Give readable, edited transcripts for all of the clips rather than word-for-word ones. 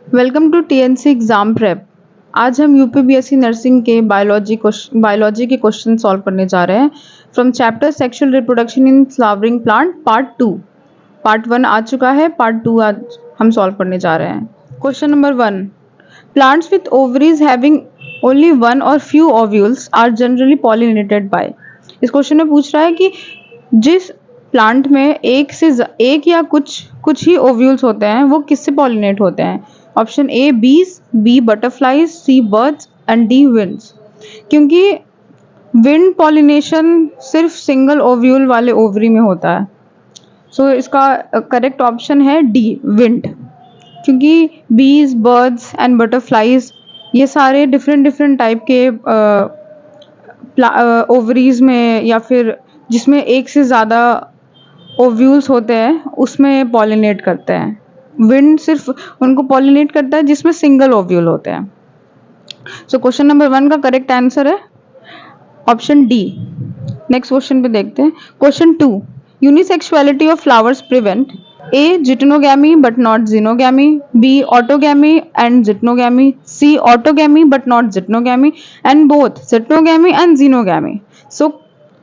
Welcome to TNC exam prep. आज हम UPBSC nursing के बायोलॉजी के क्वेश्चन सॉल्व करने जा रहे हैं from chapter sexual reproduction in flowering plant part 2। Part 1 आ चुका है, पार्ट 2 आज हम सॉल्व करने जा रहे हैं। Question number 1, plants with ovaries having only one और few ovules are generally pollinated by. इस क्वेश्चन में पूछ रहा है कि जिस प्लांट में एक या कुछ ही ओव्यूल्स होते हैं वो किससे पॉलिनेट होते हैं। Option A bees, B butterflies, C birds and D winds. क्योंकि विंड पॉलिनेशन सिर्फ सिंगल ओव्यूल वाले ओवरी में होता है, सो इसका करेक्ट ऑप्शन है डी विंड। क्योंकि बीज, बर्ड्स एंड बटरफ्लाइज ये सारे डिफरेंट डिफरेंट टाइप के ओवरीज में या फिर जिसमें एक से ज़्यादा ओव्यूल्स होते हैं उसमें पॉलिनेट करते हैं। विंड सिर्फ उनको पॉलिनेट करता है जिसमें सिंगल ओव्यूल होते हैं। सो क्वेश्चन नंबर 1 का करेक्ट आंसर है ऑप्शन डी। नेक्स्ट क्वेश्चन पे देखते हैं। Question 2, unisexuality of flowers prevent A geitonogamy but not xenogamy, B autogamy and geitonogamy, C autogamy but not geitonogamy and both geitonogamy and xenogamy. So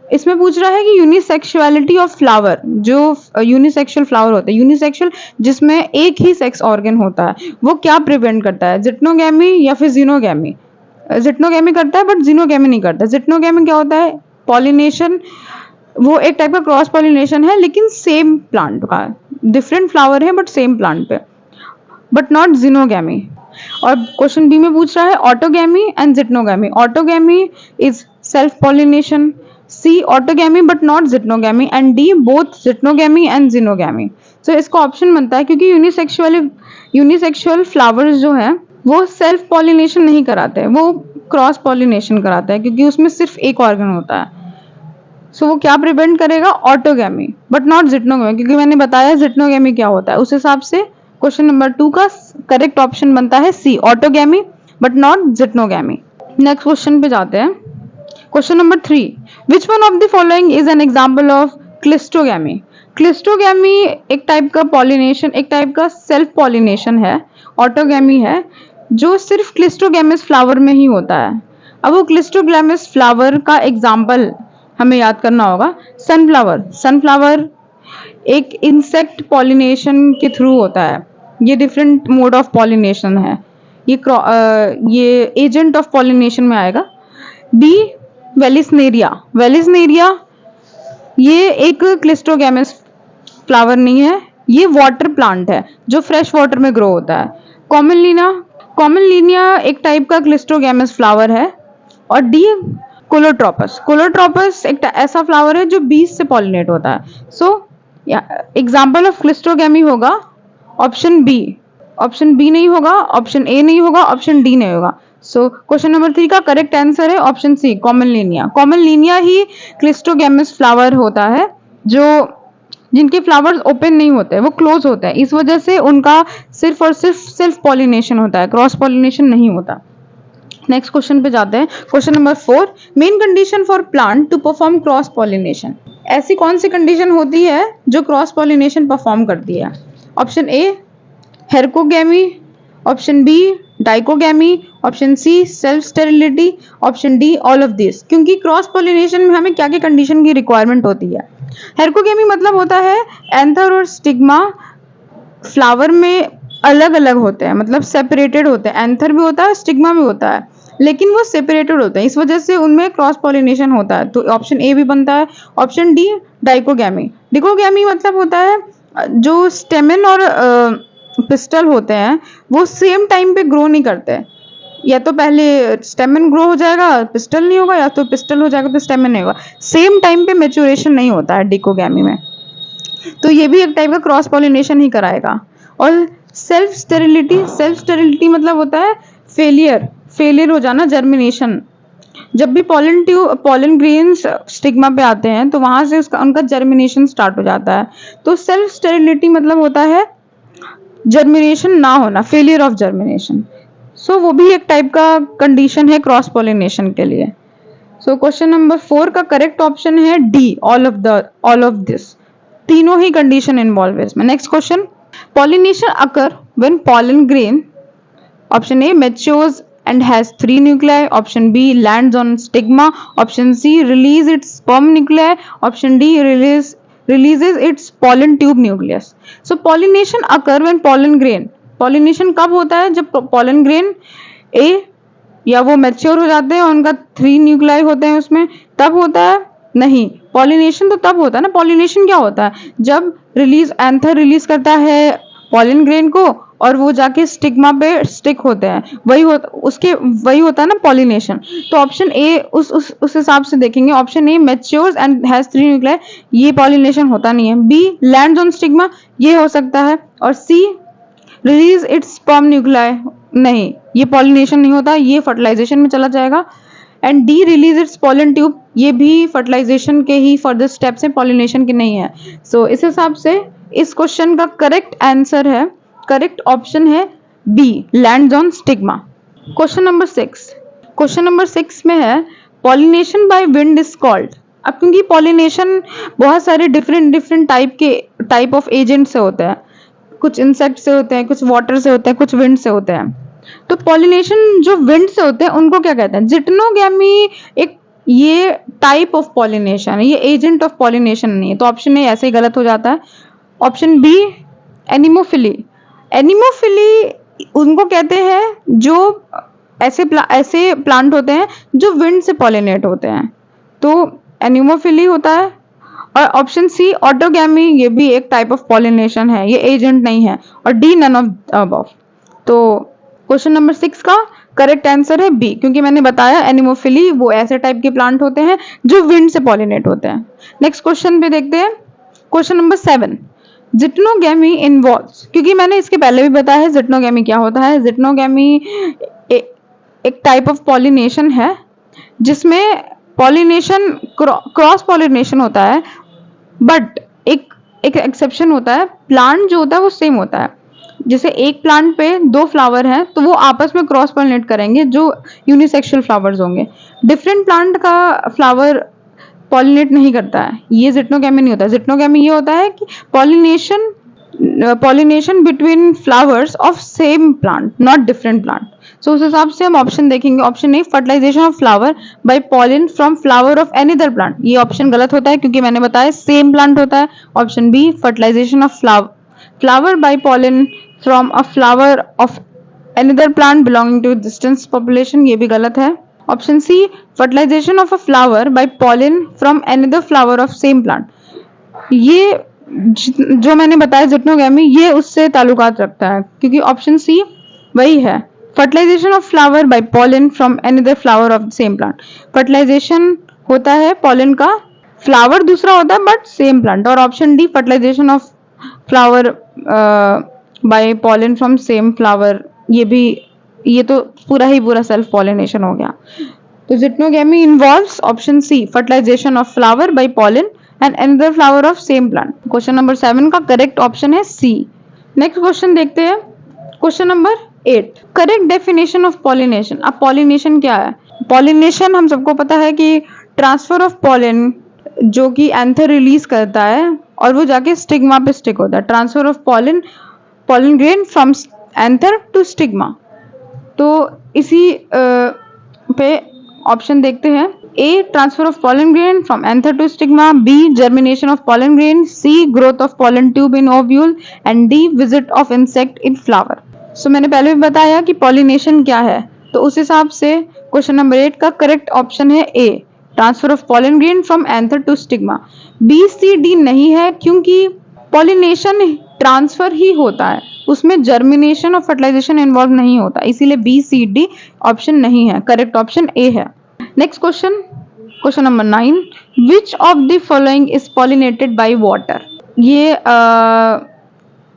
इसमें पूछ रहा है कि unisexuality of flower, जो unisexual flower होता है, यूनिसेक्सुअल जिसमें एक ही सेक्स ऑर्गन होता है, वो क्या प्रिवेंट करता है, जिटनोगैमी या फिर जिनोगैमी। जिटनोगैमी करता है बट जिनोगैमी नहीं करता। जिटनोगैमी क्या होता है, पॉलिनेशन, वो एक टाइप का क्रॉस पॉलिनेशन है लेकिन सेम प्लांट का, डिफरेंट फ्लावर है बट सेम प्लांट पे, बट नॉट जिनोगैमी। और क्वेश्चन बी में पूछ रहा है autogamy and geitonogamy. Autogamy is self pollination, C autogamy but not geitonogamy and D both geitonogamy and xenogamy. So इसका option बनता है क्योंकि यूनिसेक्सुअल फ्लावर्स जो है वो सेल्फ पॉलिनेशन नहीं कराते हैं, वो क्रॉस पॉलिनेशन कराते हैं क्योंकि उसमें सिर्फ एक ऑर्गन होता है। सो वो क्या प्रिवेंट करेगा, ऑटोगैमी बट नॉट जिटनोगैमी, क्योंकि मैंने बताया जिटनोगैमी क्या होता है। उस हिसाब से क्वेश्चन नंबर 2 का करेक्ट ऑप्शन बनता है C, autogamy but not geitonogamy. Next question पे जाते हैं। Question number 3, which one of the following is an example of cleistogamy. Cleistogamy एक टाइप का पॉलिनेशन, एक टाइप का सेल्फ पॉलिनेशन है। ऑटोगैमी है जो सिर्फ क्लिस्टोगैमस फ्लावर में ही होता है। अब वो क्लिस्टोगैमस फ्लावर का एग्जाम्पल हमें याद करना होगा। सनफ्लावर, सनफ्लावर एक इंसेक्ट पॉलिनेशन के थ्रू होता है। ये डिफरेंट मोड ऑफ पॉलिनेशन है, ये एजेंट ऑफ पॉलिनेशन में आएगा। डी वेलिसनेरिया, वेलिसनेरिया ये एक क्लिस्टोगैमस फ्लावर नहीं है, ये वाटर प्लांट है जो फ्रेश वाटर में ग्रो होता है। कॉमनलीना, कॉमनलीनिया एक टाइप का क्लिस्टोगैमस फ्लावर है। और डी कोलोट्रोपस, कोलोट्रोपस एक ऐसा फ्लावर है जो बीज से पॉलिनेट होता है। सो एग्जाम्पल ऑफ क्लिस्टोगैमी होगा ऑप्शन बी। ऑप्शन बी नहीं होगा, ऑप्शन ए नहीं होगा, ऑप्शन डी नहीं होगा। सो क्वेश्चन नंबर 3 का करेक्ट आंसर है ऑप्शन सी, कॉमनलीनिया। कॉमनलीनिया ही क्लिस्टोगैमस फ्लावर होता है जो जिनके फ्लावर्स ओपन नहीं होते, वो क्लोज होते हैं। इस वजह से उनका सिर्फ और सिर्फ सेल्फ पॉलिनेशन होता है, क्रॉस पॉलिनेशन नहीं होता। नेक्स्ट क्वेश्चन पे जाते हैं। Question number 4, main condition for plant to perform cross pollination. ऐसी कौन सी कंडीशन होती है जो क्रॉस पॉलिनेशन परफॉर्म करती है। Option A herkogamy, option B dichogamy, option C self sterility, option D all of this. क्योंकि क्रॉस पॉलिनेशन में हमें क्या क्या कंडीशन की रिक्वायरमेंट होती है। हेरकोगैमी मतलब होता है एंथर और स्टिग्मा फ्लावर में अलग अलग होते हैं, मतलब सेपरेटेड होते हैं। एंथर भी होता है, स्टिग्मा भी होता है, लेकिन वो सेपरेटेड होते हैं, इस वजह से उनमें क्रॉस पॉलिनेशन होता है। तो ऑप्शन ए भी बनता है। ऑप्शन डी डाइकोगैमी, डिकोगैमी मतलब होता है जो स्टेमन और पिस्टल होते हैं वो सेम टाइम पे ग्रो नहीं करते। या तो पहले स्टेमन ग्रो हो जाएगा, पिस्टल नहीं होगा, या तो पिस्टल हो जाएगा तो स्टेमन नहीं होगा। सेम टाइम पे मेचुरेशन नहीं होता है डिकोगैमी में। तो ये भी एक टाइप का क्रॉस पॉलिनेशन ही कराएगा। और सेल्फ स्टेरिलिटी, सेल्फ स्टेरिलिटी मतलब होता है फेलियर हो जाना, जर्मिनेशन। जब भी पॉलन ग्रेन्स स्टिग्मा पे आते हैं तो वहां से उनका जर्मिनेशन स्टार्ट हो जाता है। तो सेल्फ स्टेरिलिटी मतलब होता है जर्मिनेशन ना होना, फेलियर ऑफ जर्मिनेशन। सो वो भी एक टाइप का कंडीशन है क्रॉस पॉलिनेशन के लिए। सो क्वेश्चन नंबर 4 का करेक्ट ऑप्शन है डी, ऑल ऑफ दिस। तीनों ही कंडीशन इन्वॉल्व है इसमें। Next question, pollination occur when pollen grain option A matures and has 3 nuclei, option B lands on stigma, option C release its sperm nuclei, option D releases its pollen tube nucleus. So pollination occur when pollination कब होता है? जब pollen grain A या वो mature हो जाते हैं, उनका 3 न्यूक्लियाई होते हैं उसमें, तब होता है? नहीं, पॉलिनेशन तो तब होता है ना। पॉलिनेशन क्या होता है? जब एंथर रिलीज करता है पॉलन ग्रेन को और वो जाके स्टिग्मा पे स्टिक होते हैं, वही होता है ना पॉलिनेशन। तो ऑप्शन ए उस हिसाब से देखेंगे, option A matures and has 3 nuclei, ये पॉलिनेशन होता नहीं है। बी लैंड्स ऑन स्टिग्मा, ये हो सकता है। और सी रिलीज इट्स स्पर्म न्यूक्लियाई, नहीं, ये पॉलिनेशन नहीं होता, ये फर्टिलाइजेशन में चला जाएगा। And D release it's pollen tube, ये भी फर्टिलाइजेशन के ही फर्दर स्टेप्स हैं, पॉलिनेशन के नहीं है। सो इस हिसाब से इस क्वेश्चन का करेक्ट आंसर है, करेक्ट ऑप्शन है B lands on stigma. Question number 6 में है pollination by wind is called. अब क्योंकि पॉलिनेशन बहुत सारे डिफरेंट टाइप ऑफ एजेंट से होते हैं, कुछ इंसेक्ट से होते हैं, कुछ वाटर से होते हैं, कुछ विंड से होते हैं। तो पॉलिनेशन जो विंड से होते हैं उनको क्या कहते हैं? जिटनोगैमी एक ये टाइप ऑफ पॉलिनेशन है, ये एजेंट ऑफ पॉलिनेशन नहीं है। तो ऑप्शन ए ऐसे ही गलत हो जाता है। ऑप्शन बी एनिमोफिली उनको कहते हैं जो ऐसे प्लांट होते हैं जो विंड से पॉलिनेट होते हैं, तो एनिमोफिली होता है। और ऑप्शन सी ऑटोगैमी, ये भी एक टाइप ऑफ पॉलिनेशन है, ये एजेंट नहीं है। और डी नन ऑफ अबव। तो क्वेश्चन नंबर 6 का करेक्ट आंसर है बी, क्योंकि मैंने बताया एनिमोफिली वो ऐसे टाइप के प्लांट होते हैं जो विंड से पॉलिनेट होते हैं। नेक्स्ट क्वेश्चन पे देखते हैं, क्वेश्चन नंबर 7, जिटनोगैमी इन्वॉल्व्स, क्योंकि मैंने इसके पहले भी बताया है जिटनोगैमी क्या होता है। जिटनोगैमी एक टाइप ऑफ पॉलिनेशन है जिसमें पॉलिनेशन क्रॉस पॉलिनेशन होता है, बट एक एक्सेप्शन होता है, प्लांट जो होता है वो सेम होता है। जैसे एक प्लांट पे 2 फ्लावर हैं तो वो आपस में क्रॉस पॉलिनेट करेंगे, जो यूनिसेक्सुअल फ्लावर्स होंगे। डिफरेंट प्लांट का फ्लावर पॉलिनेट नहीं करता है, ये जिटनोगैमी नहीं होता। जिटनोगैमी ये होता है कि pollination between flowers of same plant, not different plant. So उस हिसाब से हम ऑप्शन देखेंगे, option A fertilisation of flower by pollen from flower of any other plant, ये ऑप्शन गलत होता है क्योंकि मैंने बताया सेम प्लांट होता है। Option B fertilisation of flower by pollen from a flower of another plant belonging to distance population, ये भी गलत है। Option C fertilisation of a flower by pollen from another flower of same plant, ये जो मैंने बताया जिटनोगैमी, ये उससे ताल्लुकात रखता है क्योंकि ऑप्शन सी वही है, fertilisation of flower by pollen from another flower of same plant. Fertilisation होता है पॉलिन का, फ्लावर दूसरा होता है बट सेम प्लांट। और option D fertilisation of flower by pollen from same flower, ये तो पूरा सेल्फ पॉलिनेशन हो गया। तो geitonogamy involves option C fertilisation of flower by pollen and another flower of same plant. Question number 7 का correct option है सी। Next question देखते हैं, question number 8, correct definition of pollination. अब पॉलिनेशन क्या है? पॉलिनेशन हम सबको पता है कि ट्रांसफर ऑफ पॉलिन, जो कि एंथर रिलीज करता है और वो जाके स्टिग्मा पे स्टिक होता है। Transfer of pollen grain from anther to stigma. तो इसी पे ऑप्शन देखते हैं, A transfer of pollen grain from anther to stigma, B germination of pollen grain, C growth of pollen tube in ovule and D visit of insect in flower. So मैंने पहले भी बताया कि पॉलिनेशन क्या है, तो उस हिसाब से क्वेश्चन नंबर 8 का करेक्ट ऑप्शन है A transfer of pollen grain from anther to stigma. B C D नहीं है क्योंकि पॉलिनेशन ट्रांसफर ही होता है, उसमें जर्मिनेशन और फर्टिलाइजेशन इन्वॉल्व नहीं होता, इसीलिए बी सी डी ऑप्शन नहीं है, करेक्ट ऑप्शन ए है। Next question, question number 9, which of the following is pollinated by water. ये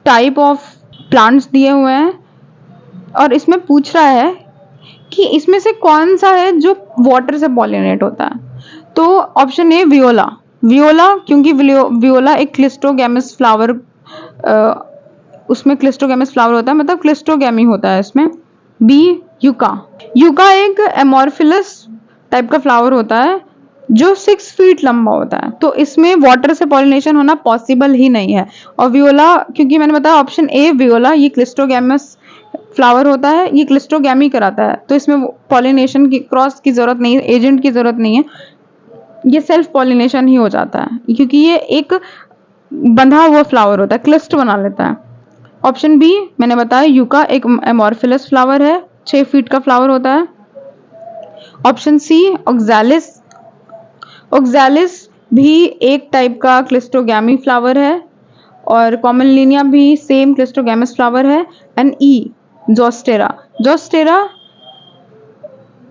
टाइप ऑफ प्लांट्स दिए हुए हैं और इसमें पूछ रहा है कि इसमें से कौन सा है जो वाटर से पॉलिनेट होता है। तो ऑप्शन ए वियोला, क्योंकि वियोला एक क्लिस्टोगैमस फ्लावर, उसमें क्लिस्टोगैमस फ्लावर होता है, मतलब क्लिस्टोगैमी होता है इसमें। बी यूका एक एमोर्फिलस टाइप का फ्लावर होता है जो 6 फीट लंबा होता है, तो इसमें वाटर से पॉलिनेशन होना पॉसिबल ही नहीं है। और वियोला, क्योंकि मैंने बताया ऑप्शन ए वियोला, ये क्लिस्टोगैमस फ्लावर होता है ये क्लिस्टोगैमी कराता है, तो इसमें पॉलिनेशन की क्रॉस की जरूरत नहीं है, एजेंट की जरूरत नहीं है, ये सेल्फ पॉलिनेशन ही हो जाता है क्योंकि ये एक बंधा हुआ फ्लावर होता है, क्लिस्ट बना लेता है। ऑप्शन बी मैंने बताया यूका एक एमोर्फिलस फ्लावर है, 6 फीट का फ्लावर होता है। ऑप्शन सी ऑक्सैलिस, ऑक्सैलिस भी एक टाइप का क्लिस्टोगैमी फ्लावर है और कॉमनलिनिया भी सेम क्लिस्टोगैमस फ्लावर है। And E Zostera, Zostera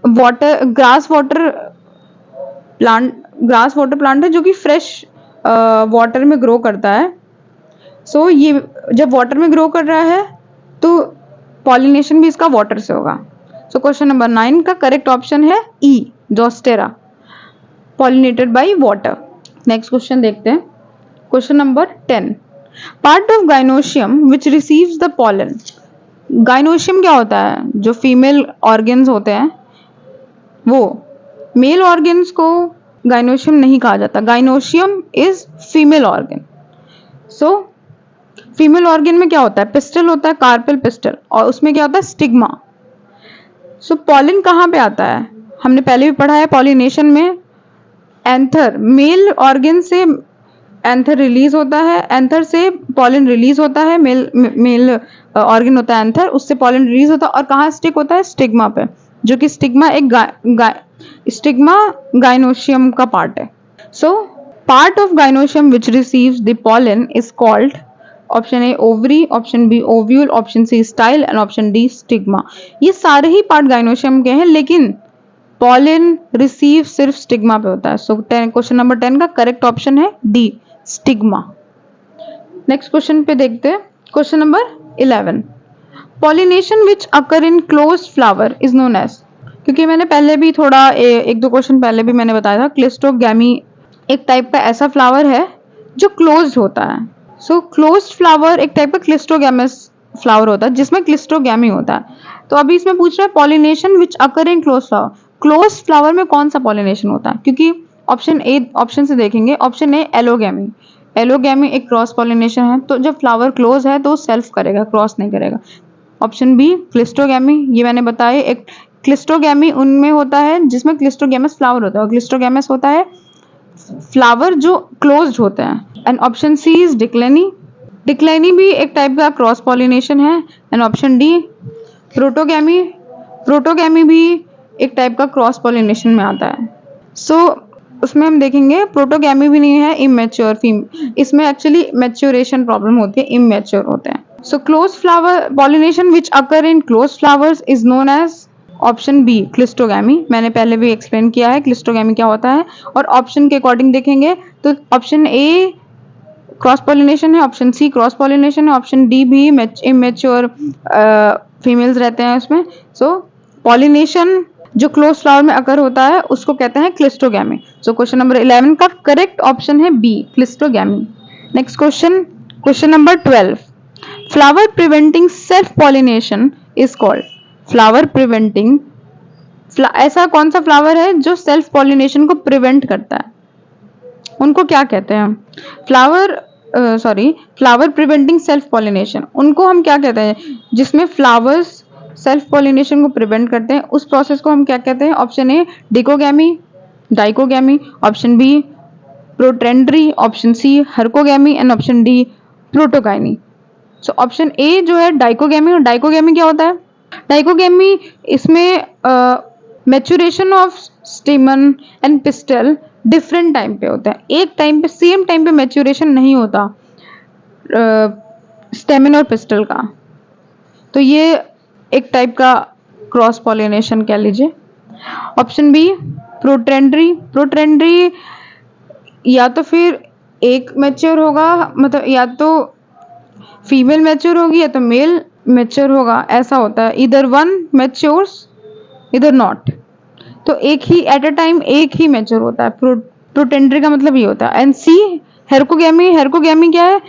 water grass water plant, grass water plant है जो कि फ्रेश वाटर में ग्रो करता है। सो ये जब वाटर में ग्रो कर रहा है तो पॉलिनेशन भी इसका वाटर से होगा। सो क्वेश्चन नंबर 9 का करेक्ट ऑप्शन है E Zostera, pollinated by water. Next question देखते हैं, question number 10, part of gynoecium which receives the pollen. Gynoecium क्या होता है, जो फीमेल ऑर्गन्स होते हैं वो, मेल ऑर्गन्स को गाइनोशियम नहीं कहा जाता, gynoecium is female organ. So female organ में क्या होता है, पिस्टल होता है, कार्पेल पिस्टल, और उसमें क्या होता है स्टिग्मा। सो पॉलन कहाँ पे आता है, हमने पहले भी पढ़ा है पॉलिनेशन में, एंथर, मेल ऑर्गन से एंथर रिलीज होता है, एंथर से पॉलन रिलीज होता है, मेल ऑर्गन होता है एंथर, उससे पॉलन रिलीज होता है और कहाँ स्टिक होता है, स्टिग्मा पे, जो कि स्टिग्मा एक स्टिग्मा गाइनोशियम का पार्ट है। So part of gynoecium which receives the pollen is called, option A ovary, option B ovule, option C style and option D stigma. ये सारे ही पार्ट गाइनोशियम के हैं लेकिन पॉलन रिसीव सिर्फ stigma पे होता है। सो क्वेश्चन नंबर 10 का करेक्ट ऑप्शन है डी स्टिग्मा। नेक्स्ट क्वेश्चन पे देखते हैं, question number 11, pollination which occur in closed flower is known as. क्योंकि मैंने पहले भी थोड़ा एक दो क्वेश्चन पहले भी मैंने बताया था, क्लिस्टोगैमी एक टाइप का ऐसा फ्लावर है जो क्लोज्ड होता है। सो क्लोज्ड फ्लावर एक टाइप का क्लिस्टोगैमस फ्लावर होता है जिसमें क्लिस्टोगैमी होता है। तो अभी इसमें पूछ रहा है pollination which occur in closed flower, closed flower में कौन सा पॉलिनेशन होता है, क्योंकि ऑप्शन से देखेंगे, ऑप्शन ए एलोगैमी, एलोगैमी एक क्रॉस पॉलिनेशन है, तो जब फ्लावर क्लोज है तो सेल्फ करेगा, क्रॉस नहीं करेगा। ऑप्शन बी क्लिस्टोगैमी, ये मैंने बताया एक क्लिस्टोगैमी उनमें होता है जिसमें क्लिस्टोगैमस फ्लावर होता है और क्लिस्टोगैमस होता है फ्लावर जो क्लोज्ड होते हैं। एंड ऑप्शन सी इज डिक्लेनी, डिक्लेनी भी एक टाइप का क्रॉस पॉलिनेशन है। एंड ऑप्शन डी प्रोटोगैमी, प्रोटोगैमी भी एक टाइप का क्रॉस पॉलिनेशन में आता है। सो उसमें हम देखेंगे प्रोटोगैमी भी नहीं है, इमेच्योर फीम, इसमें एक्चुअली मैच्योरेशन प्रॉब्लम होती है, इमेच्योर होते हैं। So close flower pollination which occur in close flowers is known as, option B cleistogamy, मैंने पहले भी एक्सप्लेन किया है क्लिस्टोगैमी क्या होता है। और ऑप्शन के अकॉर्डिंग देखेंगे तो ऑप्शन ए क्रॉस पॉलिनेशन है, ऑप्शन सी क्रॉस पॉलिनेशन है, ऑप्शन डी भी इमेच्योर फीमेल्स रहते हैं उसमें। सो पॉलिनेशन जो क्लोज फ्लावर में अकर होता है उसको कहते हैं क्लिस्टोगैमी। सो क्वेश्चन नंबर 11 का करेक्ट ऑप्शन है B cleistogamy. Next question, question number 12, flower preventing self pollination is called. Flower preventing, ऐसा कौन सा फ्लावर है जो सेल्फ पॉलिनेशन को प्रिवेंट करता है, उनको क्या कहते हैं, फ्लावर प्रिवेंटिंग सेल्फ पॉलिनेशन, उनको हम क्या कहते हैं, जिसमें फ्लावर्स सेल्फ पॉलिनेशन को प्रिवेंट करते हैं उस प्रोसेस को हम क्या कहते हैं। Option A dichogamy, dichogamy, option B protandry, option C herkogamy and option D protogyny. So option A जो है डाइकोगैमी, और डाइकोगैमी क्या होता है, डाइकोगैमी इसमें maturation of स्टेमन and pistol different time पे होता है, एक टाइम पे सेम टाइम पे मैच्योरेशन नहीं होता स्टेमन और पिस्टल का, तो ये एक टाइप का क्रॉस पॉलिनेशन कह लीजिए। ऑप्शन बी प्रोटेंड्री, प्रोटेंड्री या तो फिर एक मैच्योर होगा, मतलब या तो फीमेल मैच्योर होगी या तो मेल मैच्योर होगा, ऐसा होता है, इधर वन मैच्योर्स इधर नॉट, तो एक ही एट अ टाइम एक ही मैच्योर होता है, प्रोटेंड्री का मतलब ये होता है। एंड सी हेरकोगैमी, हेरकोगैमी क्या है,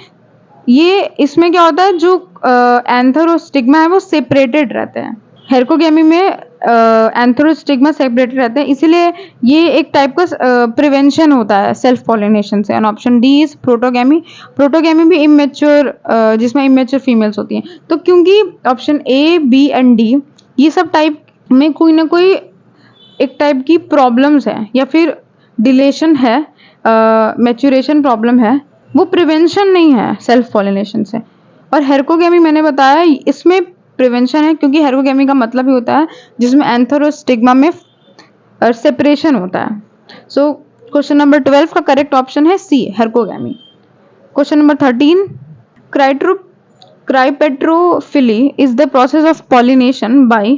ये इसमें क्या होता है जो एंथर और स्टिग्मा है वो सेपरेटेड रहते हैं। हेरकोगैमी में एंथ्रोस्टिग्मा सेपरेटेड रहते हैं, इसीलिए ये एक टाइप का प्रिवेंशन होता है सेल्फ पॉलिनेशन से। And option D is protogamy. Protogamy भी इमेच्योर, जिसमें इमेच्योर फीमेल्स होती हैं। तो क्योंकि option A, B and D ये सब टाइप में कोई ना कोई एक टाइप की प्रॉब्लम्स है या फिर डिलेशन है, मैच्योरेशन प्रॉब्लम है, वो प्रिवेंशन नहीं है सेल्फ पॉलिनेशन से। और हेरकोगैमी मैंने बताया इसमें प्रिवेंशन है, क्योंकि हेरकोगैमी का मतलब ही होता है जिसमें एंथरोस्टिग्मा में सेपरेशन होता है। सो क्वेश्चन नंबर 12 का करेक्ट ऑप्शन है C, herkogamy. Question number 13, chiropterophily is the process of pollination by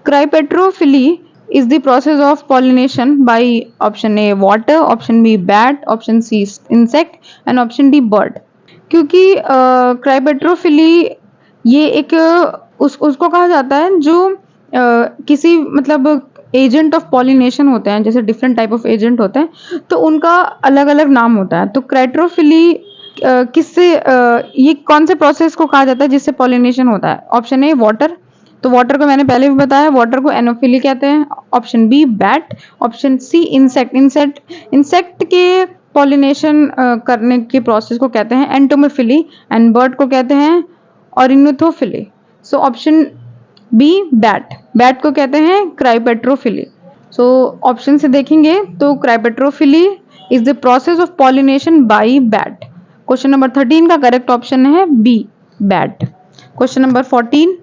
Cryptophilia is the process of pollination by option A water, option B bat, option C insect and option D bird। क्योंकि क्राइपेट्रोफिली ये एक उसको कहा जाता है जो किसी मतलब एजेंट ऑफ पॉलिनेशन होते हैं, जैसे डिफरेंट टाइप ऑफ एजेंट होते हैं तो उनका अलग अलग नाम होता है। तो क्राइट्रोफिली किससे ये कौन से प्रोसेस को कहा जाता है जिससे पॉलिनेशन होता है? ऑप्शन ए वाटर, तो वाटर को मैंने पहले भी बताया, वाटर को एनोफिली कहते हैं। Option B bat, option C insect. Insect के पॉलिनेशन करने के प्रोसेस को कहते हैं एंटोमोफिली एंड बर्ड को कहते हैं ornithophily. So option B bat को कहते हैं क्राइपेट्रोफिली। सो ऑप्शन से देखेंगे तो chiropterophily is the process of pollination by bat. Question number 13 का करेक्ट ऑप्शन है B, bat. Question number 14,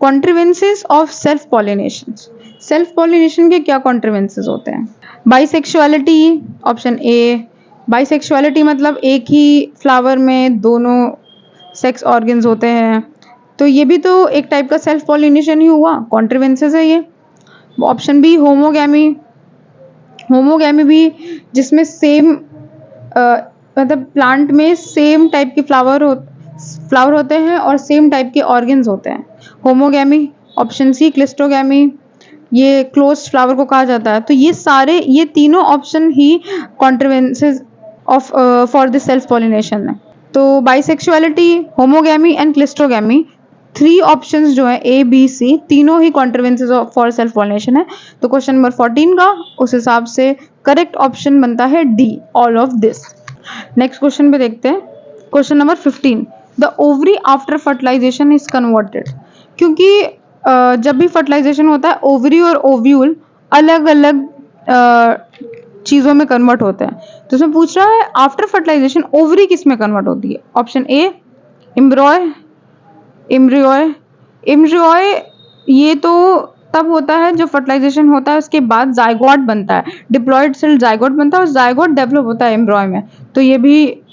contrivances of self pollination. Self pollination के क्या कॉन्ट्रीवेंसेस होते हैं? बाइसेक्सुअलिटी, ऑप्शन ए, बाइसेक्सुअलिटी मतलब एक ही फ्लावर में दोनों सेक्स ऑर्गन्स होते हैं, तो ये भी तो एक टाइप का सेल्फ पॉलिनेशन ही हुआ, कॉन्ट्रीवेंसेस है ये। ऑप्शन बी होमोगैमी, होमोगैमी भी जिसमें सेम मतलब प्लांट में सेम टाइप के फ्लावर होते हैं और सेम टाइप के ऑर्गन्स होते हैं, होमोगैमी। ऑप्शन सी क्लिस्टोगैमी, ये क्लोज्ड फ्लावर को कहा जाता है। तो ये तीनों ऑप्शन ही contrivances of for the self pollination है। तो bisexuality, homogamy and cleistogamy, 3 options जो है ए बी सी तीनों ही कॉन्ट्रीवेंसेस फॉर सेल्फ पॉलिनेशन है। तो क्वेश्चन नंबर 14 का उस हिसाब से करेक्ट ऑप्शन बनता है D, all of this. Next question पे देखते हैं, question number 15, the ovary after fertilization is converted. क्योंकि जब भी फर्टिलाइजेशन होता है ओवरी और ओव्यूल अलग अलग चीज़ों में कन्वर्ट होते हैं। तो इसमें पूछ रहा है आफ्टर फर्टिलाइजेशन ओवरी किस में कन्वर्ट होती है? ऑप्शन ए एम्ब्रियोय ये तो तब होता है जब फर्टिलाइजेशन होता है उसके बाद जाइगोट बनता है, डिप्लॉयड सेल जाइगोट बनता है और जाइगोट डेवलप होता है एम्ब्रियो में, तो ये भी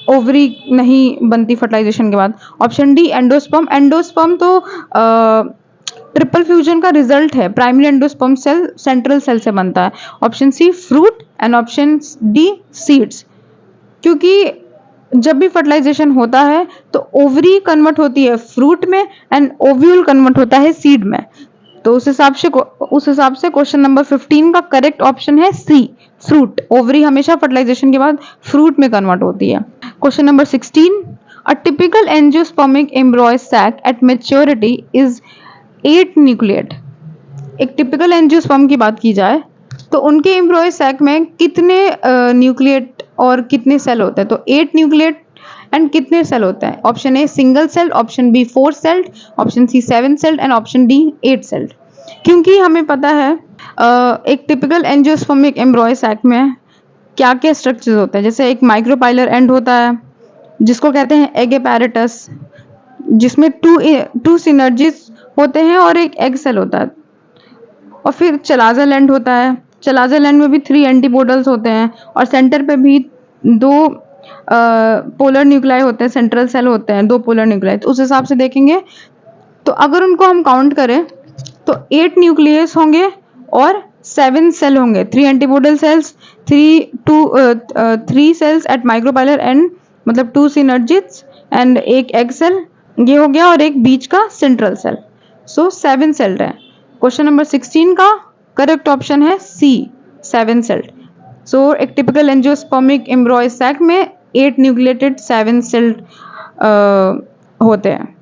ओवरी नहीं बनती फर्टिलाइजेशन के बाद। ऑप्शन डी एंडोस्पर्म तो ट्रिपल फ्यूजन का रिजल्ट है, primary endosperm cell central cell से बनता है। Option C fruit and option D seeds. क्योंकि जब भी फर्टिलाइजेशन होता है तो ओवरी कन्वर्ट होती है फ्रूट में एंड ओव्यूल कन्वर्ट होता है सीड में। तो उस हिसाब से क्वेश्चन नंबर 15 का करेक्ट ऑप्शन है सी, फ्रूट। ओवरी हमेशा फर्टिलाइजेशन के बाद फ्रूट में कन्वर्ट होती है। Question number 16, a typical angiospermic embryo sac at maturity is 8 nucleate. एक टिपिकल एंजियोस्पर्म की बात की जाए तो उनके एम्ब्रियो सैक में कितने न्यूक्लिएट और कितने सेल होते हैं? तो 8 न्यूक्लिएट एंड कितने सेल होते हैं? Option A single cell, option B 4 celled, option C 7 celled and option D 8 celled. क्योंकि हमें पता है एक टिपिकल एंजियोस्पर्मिक एम्ब्रियो सैक में क्या क्या स्ट्रक्चर्स होते हैं, जैसे एक माइक्रोपाइलर एंड होता है जिसको कहते हैं एग एपैरेटस, जिसमें टू सिनर्जीज होते हैं और एक एग सेल होता है। और फिर चलाजल एंड होता है, चलाजल एंड में भी 3 एंटीपोडल्स होते हैं और सेंटर पे भी 2 पोलर न्यूक्लियाई होते हैं, सेंट्रल सेल होते हैं 2 पोलर न्यूक्लियाई। तो उस हिसाब से देखेंगे तो अगर उनको हम काउंट करें तो 8 न्यूक्लियस होंगे और 7 सेल होंगे, 3 antipodal cells, 3 cells at micropylar end मतलब 2 सिनर्जिड्स एंड एक एग सेल, ये हो गया, और एक बीच का सेंट्रल सेल। सो 7 सेल्ड है। क्वेश्चन नंबर 16 का करेक्ट ऑप्शन है सी, 7 सेल्ड। सो एक टिपिकल एंजियोस्पर्मिक एम्ब्रियो सैक में 8 न्यूक्लिएटेड 7 सेल्ड होते हैं,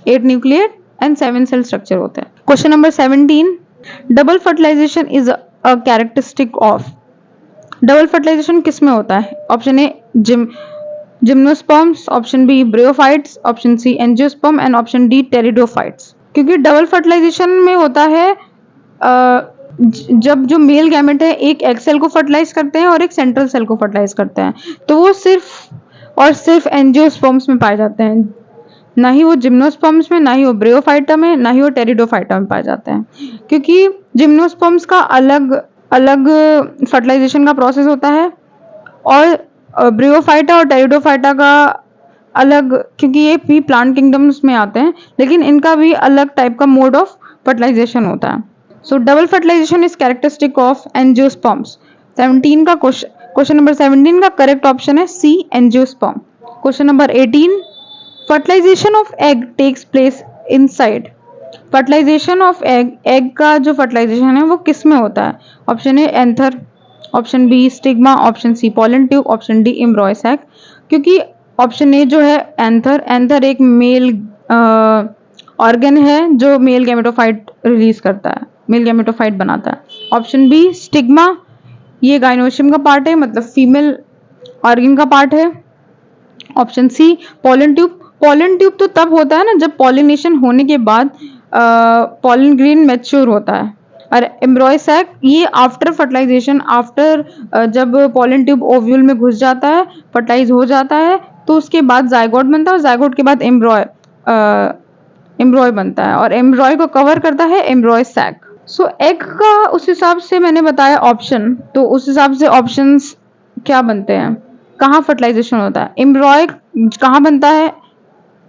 8 न्यूक्लिएट एंड 7 सेल स्ट्रक्चर होते हैं। Question number 17, double fertilisation is a characteristic of, double fertilisation किस में होता है? Option A gymnosperms, option B bryophytes, option C angiosperm and option D pteridophytes. क्योंकि डबल फर्टिलाइजेशन में होता है जब जो मेल गैमेट है एक एग सेल को फर्टिलाइज करते हैं और एक सेंट्रल सेल को फर्टिलाइज करते हैं, तो वो सिर्फ और सिर्फ एंजियोस्पर्म्स में पाए जाते हैं, ना ही वो जिम्नोस्पर्म्स में, ना ही वो ब्रियोफाइटा में, ना ही वो टेरिडोफाइटा में पाए जाते हैं। क्योंकि जिम्नोस्पर्म्स का अलग अलग फर्टिलाइजेशन का प्रोसेस होता है और ब्रियोफाइटा और टेरिडोफाइटा का अलग, क्योंकि ये भी प्लांट किंगडम्स में आते हैं, लेकिन इनका भी अलग टाइप का मोड ऑफ फर्टिलाइजेशन होता है। So double fertilisation is characteristic of angiosperms. 17 का क्वेश्चन नंबर 17 का करेक्ट ऑप्शन है C angiosperm. Question number 18, fertilisation of egg takes place inside, fertilisation of egg, egg का जो फर्टिलाइजेशन है वो किस में होता है? Option A anther, option B stigma, option C pollen tube, option D embryo sac. क्योंकि ऑप्शन ए जो है एंथर, एंथर एक मेल ऑर्गन है जो मेल गैमेटोफाइट रिलीज करता है, मेल गैमेटोफाइट बनाता है। ऑप्शन बी स्टिग्मा, ये गाइनोशियम का पार्ट है, मतलब फीमेल ऑर्गन का पार्ट है। Option C pollen tube, pollen tube तो तब होता है ना जब पॉलिनेशन होने के बाद पॉलन ग्रेन मैच्योर होता है। और एम्ब्रॉय सैक ये आफ्टर फर्टिलाइजेशन, आफ्टर जब पॉलन ट्यूब ओव्यूल में घुस जाता है, फर्टिलाइज हो जाता है, तो उसके बाद जायगोट बनता है और जायगोट के बाद एम्ब्रॉय बनता है और एम्ब्रॉय को कवर करता है एम्ब्रॉय सैक। सो एग का उस हिसाब से मैंने बताया ऑप्शन, तो उस हिसाब से ऑप्शंस क्या बनते हैं, कहाँ फर्टिलाइजेशन होता है, एम्ब्रॉय कहाँ बनता है,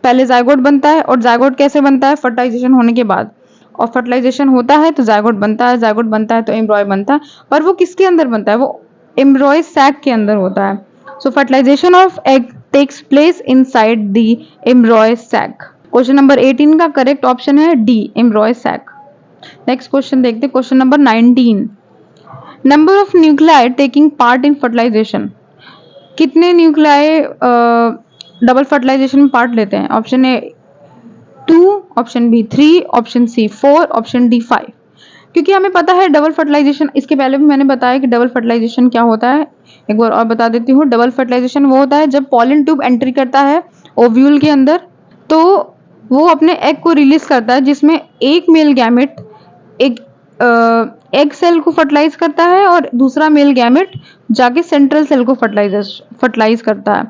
पहले जायगोट बनता है, और जायगोट कैसे बनता है? फर्टिलाइजेशन होने के बाद, और फर्टिलाइजेशन होता है तो जायगोट बनता है, जायगोट बनता है तो एम्ब्रॉय बनता है, और वो किसके अंदर बनता है? वो एम्ब्रॉय सैक के अंदर होता है। So fertilisation of egg takes place inside the embryo sac. Question number 18 का करेक्ट ऑप्शन है D embryo sac. Next question देखते हैं, question number 19, number of nuclei taking part in fertilisation, कितने न्यूक्लियाई डबल फर्टिलाइजेशन में part लेते हैं? Option A 2, option B 3, option C 4, option D 5। क्योंकि हमें पता है डबल फर्टिलाइजेशन, इसके पहले भी मैंने बताया कि डबल फर्टिलाइजेशन क्या होता है, एक बार और बता देती हूँ। डबल फर्टिलाइजेशन वो होता है जब पॉलन ट्यूब एंट्री करता है ओव्यूल के अंदर, तो वो अपने एग को रिलीज करता है जिसमें एक मेल गैमेट एक एग सेल को फर्टिलाइज करता है और दूसरा मेल गैमेट जाके सेंट्रल सेल को फर्टिलाइज करता है।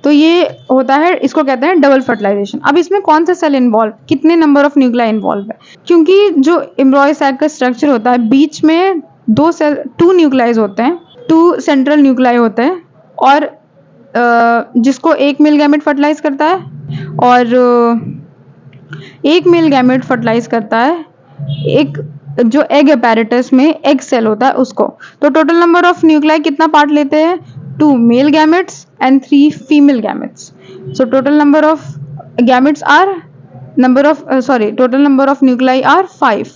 तो ये होता है, इसको कहते हैं डबल फर्टिलाइजेशन। अब इसमें कौन सा सेल इन्वॉल्व, कितने नंबर ऑफ न्यूक्लियाई इन्वॉल्व है? क्योंकि जो एम्ब्रॉय सैक का स्ट्रक्चर होता है, बीच में दो सेल, 2 न्यूक्लियाइज होते हैं, 2 सेंट्रल न्यूक्लियाई होते हैं, और जिसको एक मेल गैमेट फर्टिलाइज करता है और एक मेल गैमेट फर्टिलाइज करता है एक जो एग अपैरेटस में एग सेल होता है उसको। तो टोटल नंबर ऑफ न्यूक्लियाई कितना पार्ट लेते हैं? 2 male gametes and 3 female gametes. So total number of gametes are total number of nuclei are 5।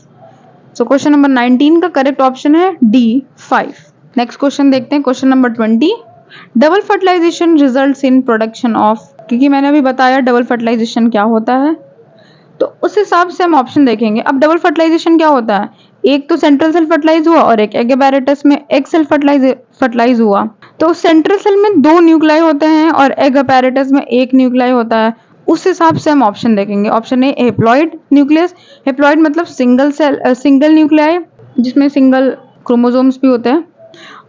So question number 19 का करेक्ट ऑप्शन है डी 5। नेक्स्ट क्वेश्चन देखते हैं, question number 20, double fertilization results in production of, क्योंकि मैंने अभी बताया double fertilisation क्या होता है, तो उस हिसाब से हम ऑप्शन देखेंगे। अब डबल फर्टिलाइजेशन क्या होता है? एक तो सेंट्रल सेल फर्टिलाइज हुआ और एक एग अपैरेटस में एग सेल फर्टिलाइज हुआ। तो सेंट्रल सेल में 2 न्यूक्लियाई होते हैं और एग अपैरेटस में 1 न्यूक्लियाई होता है। उस हिसाब से हम ऑप्शन देखेंगे। ऑप्शन ए हेप्लॉइड न्यूक्लियस, हेप्लॉइड मतलब सिंगल न्यूक्लियाई जिसमें सिंगल क्रोमोसोम्स भी होते हैं।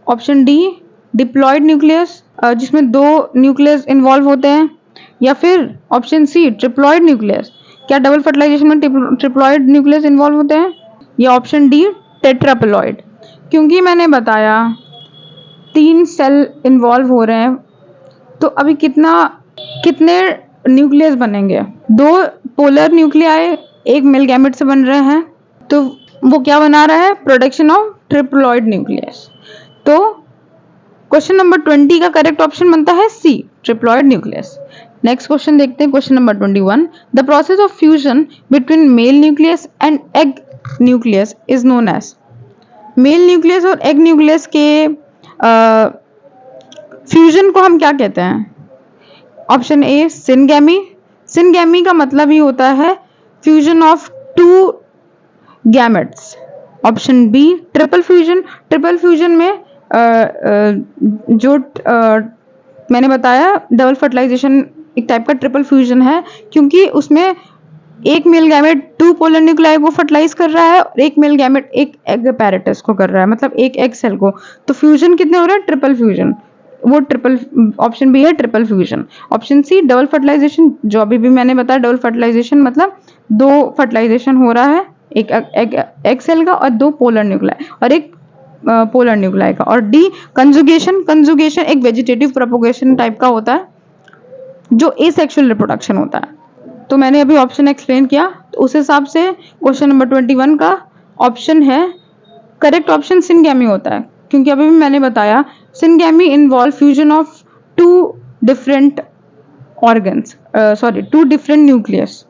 ऑप्शन डी डिप्लॉइड न्यूक्लियस, जिसमें 2 न्यूक्लियस इन्वॉल्व होते हैं। या फिर ऑप्शन सी ट्रिप्लॉइड न्यूक्लियस, क्या डबल फर्टिलाइजेशन में ट्रिप्लॉइड न्यूक्लियस इन्वॉल्व होते हैं? या ऑप्शन डी टेट्राप्लॉइड। क्योंकि मैंने बताया 3 सेल इन्वॉल्व हो रहे हैं, तो अभी कितने न्यूक्लियस बनेंगे? 2 पोलर न्यूक्लियाई एक मेल गैमेट से बन रहे हैं, तो वो क्या बना रहा है? Production of triploid nucleus. तो क्वेश्चन नंबर 20 का करेक्ट ऑप्शन बनता है C triploid nucleus. Next question देखते हैं, question number 21, the process of fusion between male nucleus and egg nucleus is known as, male nucleus और एग न्यूक्लियस के fusion को हम क्या कहते हैं? ऑप्शन ए सिनगैमी, सिनगैमी का मतलब ही होता है fusion of 2 gametes, option B triple fusion. Triple fusion में जो मैंने बताया डबल फर्टिलाइजेशन एक टाइप का ट्रिपल फ्यूजन है, क्योंकि उसमें एक मेल गैमेट 2 पोलर न्यूक्लियाई को फर्टिलाइज कर रहा है और एक मेल गैमेट एक एग पैरेटस को कर रहा है, मतलब एक एग सेल को। तो फ्यूजन कितने हो रहा है? Triple fusion. वो ट्रिपल, ऑप्शन बी है triple fusion. Option C double fertilization, जो अभी भी मैंने बताया डबल फर्टिलाइजेशन मतलब 2 फर्टिलाइजेशन हो रहा है, एक एग सेल का और 2 पोलर न्यूक्लियाई और एक पोलर न्यूक्लियाई का। और डी कंजुगेशन। कंजुगेशन एक वेजिटेटिव प्रोपोगेशन टाइप का होता है जो एसेक्सुअल रिप्रोडक्शन होता है। तो मैंने अभी ऑप्शन एक्सप्लेन किया, तो उस हिसाब से क्वेश्चन नंबर 21 का ऑप्शन है, करेक्ट ऑप्शन सिनगैमी होता है, क्योंकि अभी भी मैंने बताया syngamy involve fusion of 2 different organs, sorry, 2 different nucleus.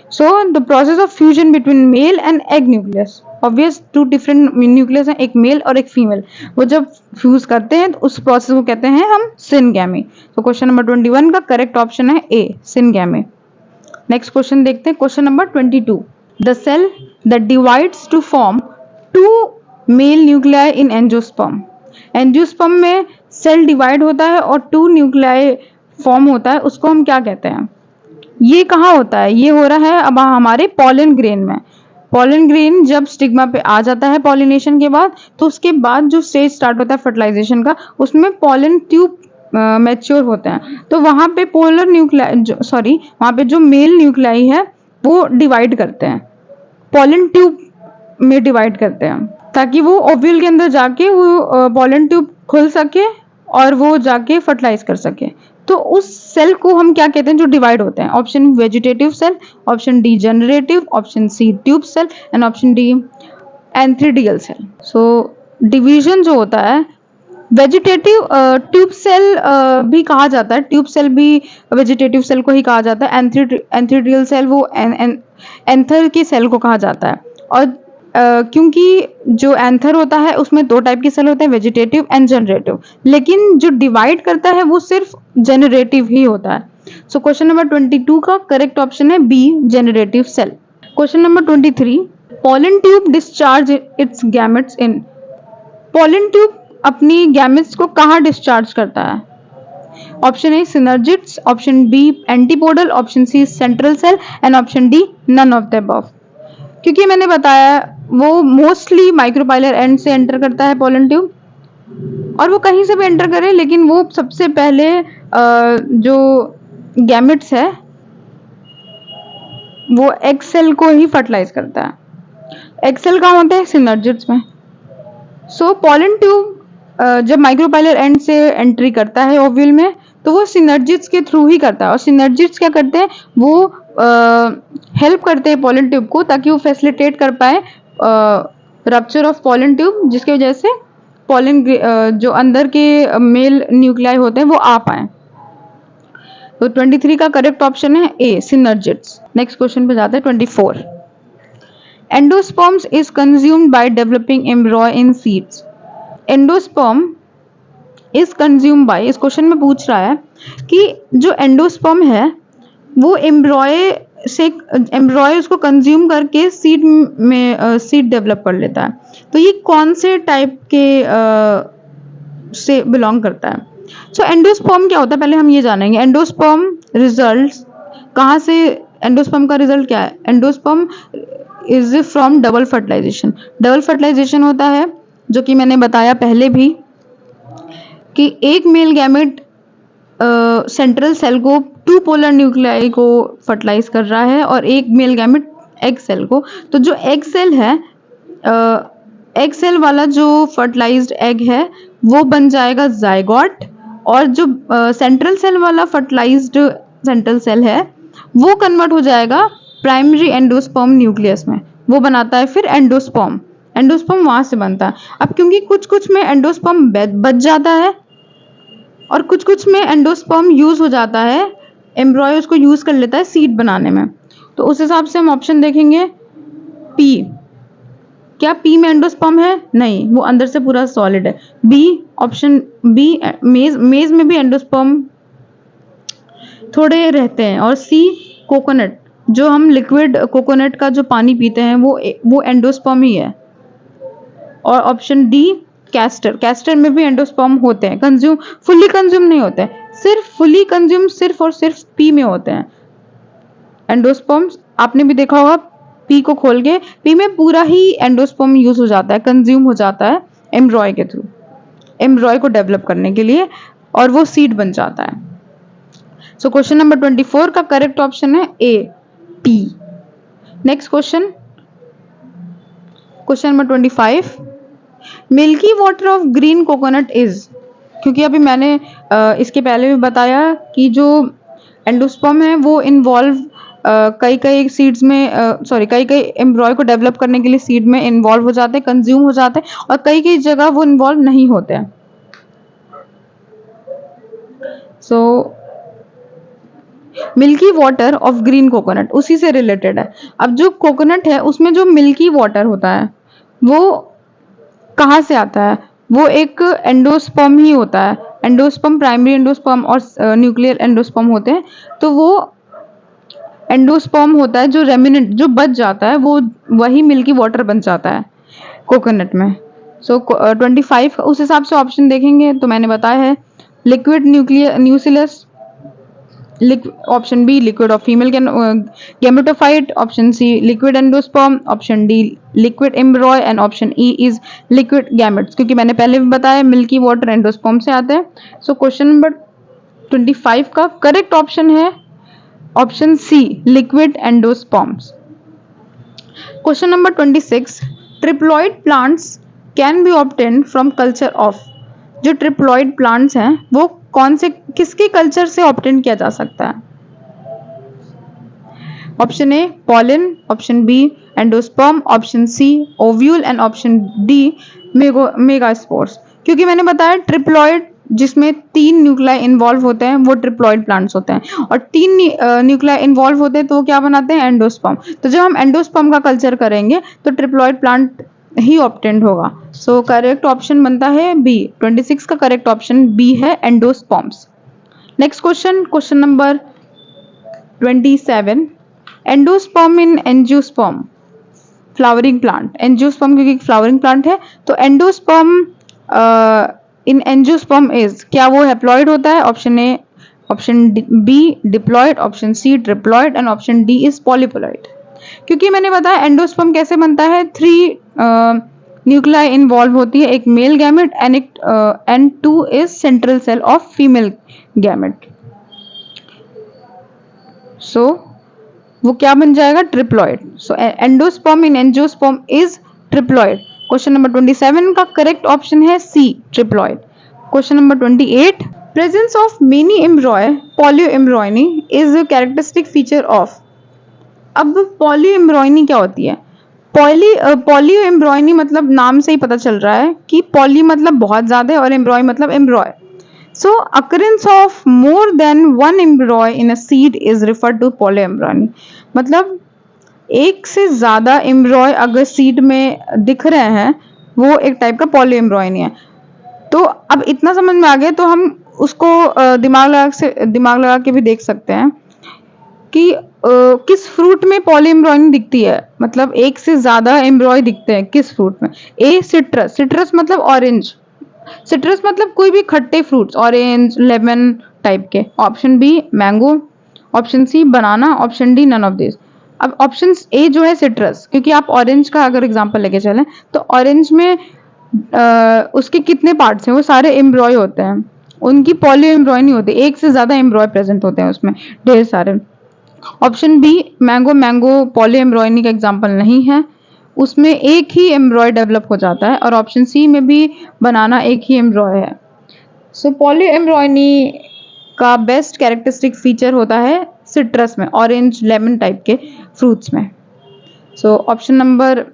So the process of fusion between male and egg nucleus, obvious 2 different nucleus हैं, एक मेल और एक फीमेल, वो जब फ्यूज करते हैं तो उस प्रोसेस को कहते हैं हम सिनगैमी। तो क्वेश्चन नंबर 21 का करेक्ट ऑप्शन है ए सिनगैमी। नेक्स्ट क्वेश्चन देखते हैं, question number 22। The cell that divides to form 2 male nuclei in angiosperm. Angiosperm में सेल डिवाइड होता है और 2 न्यूक्लियाई फॉर्म होता है, उसको हम क्या कहते हैं? ये कहाँ होता है? ये हो रहा है अब हमारे पॉलन ग्रेन में। पॉलन ग्रेन जब स्टिग्मा पे आ जाता है पॉलिनेशन के बाद, तो उसके बाद जो स्टेज स्टार्ट होता है फर्टिलाइजेशन का, उसमें पॉलन ट्यूब मैच्योर होते हैं। तो वहां पे पोलर न्यूक्लियाई वहां पे जो मेल न्यूक्लियाई है वो डिवाइड करते हैं, पॉलन ट्यूब में डिवाइड करते हैं, ताकि वो ओव्यूल के अंदर जाके वो पॉलन ट्यूब खुल सके और वो जाके फर्टिलाइज कर सके। तो उस सेल को हम क्या कहते हैं जो डिवाइड होते हैं? Option vegetative cell, option D generative, option C tube cell and option D antheridial cell. So division जो होता है, वेजिटेटिव ट्यूब सेल भी कहा जाता है, ट्यूब सेल भी वेजिटेटिव सेल को ही कहा जाता है। एंथ्रीडियल सेल वो एंथर के सेल को कहा जाता है। और क्योंकि जो एंथर होता है उसमें 2 टाइप के सेल होते हैं, वेजिटेटिव एंड जनरेटिव, लेकिन जो डिवाइड करता है वो सिर्फ जनरेटिव ही होता है। सो क्वेश्चन नंबर 22 का करेक्ट ऑप्शन है B generative cell. Question number 23, pollen tube discharge its gametes in. Pollen tube अपनी गैमेट्स को कहाँ डिस्चार्ज करता है? Option A synergids, option B antipodal, option C central cell and option D none of the above. क्योंकि मैंने बताया वो mostly micropylar end से एंटर करता है पॉलन ट्यूब, और वो कहीं से भी एंटर करे, लेकिन वो सबसे पहले जो गैमेट्स है वो एग सेल को ही फर्टिलाइज करता है। एग सेल कहाँ होते हैं? सिनर्जिड्स में। सो पॉलन ट्यूब जब माइक्रोपाइलर एंड से एंट्री करता है ओव्यूल में, तो वो सिनर्जिड्स के थ्रू ही करता है। और सिनर्जिड्स क्या करते हैं? वो हेल्प करते हैं पॉलन ट्यूब को, ताकि वो फैसिलिटेट कर पाए रप्चर ऑफ पॉलन ट्यूब, जिसकी वजह से पॉलन जो अंदर के मेल न्यूक्लियाई होते हैं वो आ पाए। तो 23 का करेक्ट ऑप्शन है ए सिनर्जिड्स। नेक्स्ट क्वेश्चन पे जाते हैं 24। Endosperms is consumed by developing एम्ब्रॉय in seeds. Endosperm is consume by, इस क्वेश्चन में पूछ रहा है कि जो एंडोस्पर्म है वो एम्ब्रॉय उसको कंज्यूम करके सीड में सीड डेवलप कर लेता है। तो ये कौन से टाइप के से बिलोंग करता है? सो एंडोस्पर्म क्या होता है पहले हम ये जानेंगे। एंडोस्पर्म रिजल्ट्स कहाँ से, एंडोस्पर्म का रिजल्ट क्या है? Endosperm is from double fertilization. Double fertilization होता है, जो कि मैंने बताया पहले भी, कि एक मेल गैमेट सेंट्रल सेल को 2 पोलर न्यूक्लियाई को फर्टिलाइज कर रहा है और एक मेल गैमेट एग सेल को। तो जो एग सेल है, एग सेल वाला जो फर्टिलाइज्ड एग है वो बन जाएगा जाइगोट, और जो सेंट्रल सेल वाला फर्टिलाइज्ड सेंट्रल सेल है वो कन्वर्ट हो जाएगा प्राइमरी एंडोस्पर्म न्यूक्लियस में, वो बनाता है फिर एंडोस्पर्म। एंडोस्पर्म वहां से बनता है। अब क्योंकि कुछ कुछ में एंडोस्पर्म बच जाता है और कुछ कुछ में एंडोस्पर्म यूज हो जाता है, एम्ब्रॉय उसको यूज कर लेता है सीड बनाने में, तो उस हिसाब से हम ऑप्शन देखेंगे पी। क्या पी में एंडोस्पर्म है? नहीं, वो अंदर से पूरा सॉलिड है। बी, ऑप्शन बी मेज में भी एंडोस्पर्म थोड़े रहते हैं। और सी कोकोनट, जो हम लिक्विड कोकोनट का जो पानी पीते हैं वो एंडोस्पर्म ही है। और ऑप्शन डी कैस्टर में भी एंडोस्पर्म होते हैं, फुल्ली कंज्यूम नहीं होते हैं, सिर्फ फुल्ली कंज्यूम सिर्फ और सिर्फ पी में होते हैं एंडोस्पर्म्स। आपने भी देखा होगा पी को खोल के, पी में पूरा ही एंडोस्पर्म यूज हो जाता है, कंज्यूम हो जाता है एम्ब्रॉय के थ्रू, एम्ब्रॉय को डेवलप करने के लिए, और वो सीड बन जाता है। सो क्वेश्चन नंबर 24 का करेक्ट ऑप्शन है A, P. Next question, question number 25, milky water of green coconut is, क्योंकि अभी मैंने इसके पहले भी बताया कि जो एंडोस्पर्म है वो इन्वॉल्व कई कई सीड्स में कई कई एम्ब्रॉय को डेवलप करने के लिए सीड में इन्वॉल्व हो जाते हैं, कंज्यूम हो जाते हैं, और कई कई जगह वो इन्वॉल्व नहीं होते हैं। So milky water of green coconut उसी से रिलेटेड है। अब जो कोकोनट है उसमें जो मिल्की वाटर होता है वो कहाँ से आता है? वो एक एंडोस्पर्म ही होता है। एंडोस्पर्म, प्राइमरी एंडोस्पर्म और न्यूक्लियर एंडोस्पर्म होते हैं। तो वो एंडोस्पर्म होता है जो रेमिनेंट, जो बच जाता है, वो वही मिल्की वाटर बन जाता है कोकोनट में। सो 25 उस हिसाब से ऑप्शन देखेंगे तो मैंने बताया है liquid nucleus, option B liquid of female gametophyte, option C liquid endosperm, option D liquid embryo and option E is liquid gametes, क्योंकि मैंने पहले भी बताया मिल्की वाटर एंडोस्पर्म से आते हैं। सो क्वेश्चन नंबर 25 का करेक्ट ऑप्शन है option C liquid endosperms. Question number 26, triploid plants can be obtained from culture of, जो ट्रिप्लॉइड प्लांट्स हैं वो कौन से, किसके कल्चर से ऑब्टेन किया जा सकता है? Option A pollen, option B endosperm, option C ovule and option D megaspores. क्योंकि मैंने बताया ट्रिप्लॉइड जिसमें 3 न्यूक्लियाई इन्वॉल्व होते हैं वो ट्रिप्लॉइड प्लांट्स होते हैं, और 3 न्यूक्लियाई इन्वॉल्व होते हैं तो वो क्या बनाते हैं? एंडोस्पर्म। तो जब हम एंडोस्पर्म का कल्चर करेंगे तो ट्रिप्लॉइड प्लांट ही ऑब्टेन्ड होगा। सो करेक्ट ऑप्शन बनता है बी। 26 का करेक्ट ऑप्शन बी है endosperms. Next question, question number 27, endosperm in angiosperm flowering plant. Angiosperm क्योंकि फ्लावरिंग प्लांट है, तो एंडोस्पर्म इन एंजियोस्पर्म इज, क्या वो हैप्लॉइड होता है? Option A, option B diploid, option C triploid and option D is polyploid. क्योंकि मैंने बताया एंडोस्पर्म कैसे बनता है, 3 न्यूक्लियाई इन्वॉल्व होती है, एक male gamete and 2 is central cell of female gamete. So वो क्या बन जाएगा? Triploid. So endosperm in angiosperm is triploid. Question number 27 का करेक्ट ऑप्शन है C triploid. Question number 28, presence of many embryo polyembryony is a characteristic feature of. अब polyembryony क्या होती है? पॉलियोएम्ब्रॉयनी मतलब नाम से ही पता चल रहा है कि पॉली मतलब बहुत ज्यादा है और एम्ब्रॉय मतलब embryo. So occurrence of more than one embryo in a seed is referred to polyembryony. मतलब एक से ज्यादा एम्ब्रॉय अगर सीड में दिख रहे हैं वो एक टाइप का पॉलियोएम्ब्रॉयनी है। तो अब इतना समझ में आ गया तो हम उसको दिमाग लगा के भी देख सकते हैं कि किस फ्रूट में पॉलीएम्ब्रॉयनी दिखती है, मतलब एक से ज्यादा एम्ब्रॉय दिखते हैं किस फ्रूट में? ए सिट्रस, सिट्रस मतलब ऑरेंज, सिट्रस मतलब कोई भी खट्टे फ्रूट्स, ऑरेंज, लेमन टाइप के। Option B mango, option C banana, option D none of this. अब ऑप्शन ए जो है सिट्रस, क्योंकि आप ऑरेंज का अगर एग्जांपल लेके चलें तो ऑरेंज में उसके कितने पार्ट्स हैं? वो सारे एम्ब्रॉय होते हैं, उनकी पॉली एम्ब्रॉय नहीं होती, एक से ज्यादा एम्ब्रॉय प्रेजेंट होते हैं उसमें, ढेर सारे। Option B mango polyembryony का एग्जाम्पल नहीं है, उसमें एक ही एम्ब्रॉय डेवलप हो जाता है। और ऑप्शन सी में भी बनाना एक ही एम्ब्रॉय है। सो पॉली एम्ब्रॉयनी का बेस्ट कैरेक्टरिस्टिक फीचर होता है सिट्रस में, ऑरेंज लेमन टाइप के फ्रूट्स में। So option number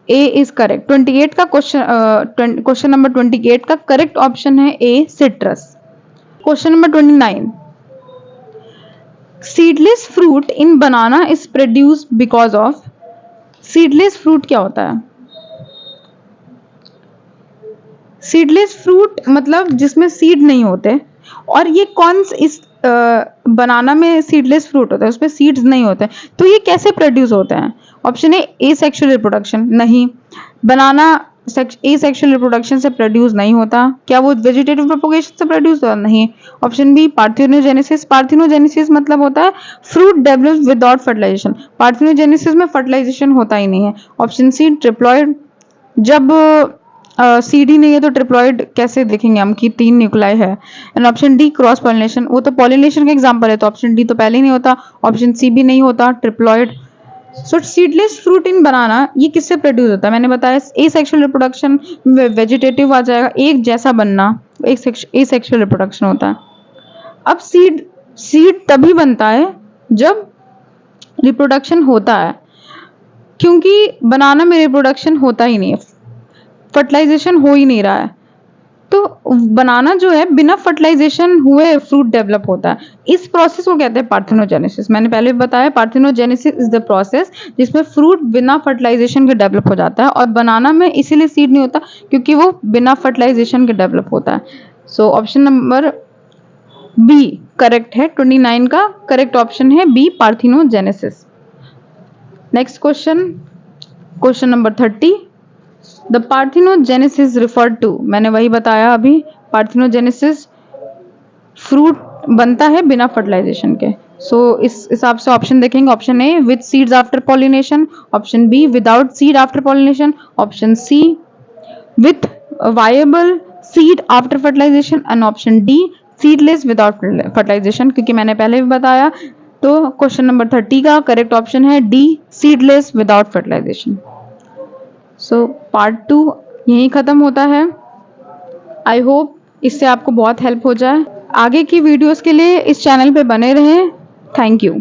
A is correct. 28 का क्वेश्चन नंबर 28 का करेक्ट ऑप्शन है A citrus. Question number 29, seedless fruit in banana is produced because of. Seedless fruit क्या होता है? सीडलेस फ्रूट मतलब जिसमें सीड नहीं होते, और ये कौन इस बनाना में सीडलेस फ्रूट होता है, उसमें सीड्स नहीं होते, तो ये कैसे प्रोड्यूस होते हैं? ऑप्शन ए सेक्सुअल रिप्रोडक्शन, नहीं। बनाना एसेक्सुअल रिप्रोडक्शन से प्रोड्यूस नहीं होता। क्या वो वेजिटेटिव प्रोपोगेशन से प्रोड्यूस होता? नहीं। Option B parthenogenesis. पार्थिनोजेनेसिस मतलब होता है fruit develops without fertilization. Parthenogenesis में फर्टिलाइजेशन होता ही नहीं है। Option C triploid. जब सीड ही नहीं है तो ट्रिप्लॉइड कैसे देखेंगे हम कि 3 न्यूक्लाई है। And option D cross pollination, वो तो पॉलिनेशन का एग्जांपल है, तो ऑप्शन डी तो पहले ही नहीं होता। ऑप्शन सी भी नहीं होता triploid. So seedless fruit in banana ये किससे प्रोड्यूस होता है? मैंने बताया एसेक्सुअल रिप्रोडक्शन, वेजिटेटिव आ जाएगा, एक जैसा बनना, एसेक्सुअल रिप्रोडक्शन होता है। अब सीड सीड तभी बनता है जब रिप्रोडक्शन होता है, क्योंकि बनाना में रिप्रोडक्शन होता ही नहीं है, फर्टिलाइजेशन हो ही नहीं रहा है। तो बनाना जो है बिना फर्टिलाइजेशन हुए फ्रूट डेवलप होता है। इस प्रोसेस को कहते हैं पार्थिनोजेनेसिस। मैंने पहले भी बताया पार्थिनोजेनेसिस इज द प्रोसेस जिसमें फ्रूट बिना फर्टिलाइजेशन के डेवलप हो जाता है, और बनाना में इसीलिए सीड नहीं होता क्योंकि वो बिना फर्टिलाइजेशन के डेवलप होता है। So option number B correct है। 29 का करेक्ट ऑप्शन है B parthenogenesis. Next question, question number 30। The parthenogenesis referred to, मैंने वही बताया अभी, पार्थिनोजेनेसिस फ्रूट बनता है बिना फर्टिलाइजेशन के। इस हिसाब से ऑप्शन देखेंगे। Option A with seeds after pollination, option B without seed after pollination, option C with viable seed after fertilization, and option D seedless without fertilization. क्योंकि मैंने पहले भी बताया, तो क्वेश्चन नंबर 30 का करेक्ट ऑप्शन है D seedless without fertilization. So part 2 यहीं ख़त्म होता है। आई होप इससे आपको बहुत हेल्प हो जाए। आगे की वीडियोस के लिए इस चैनल पे बने रहें। Thank you.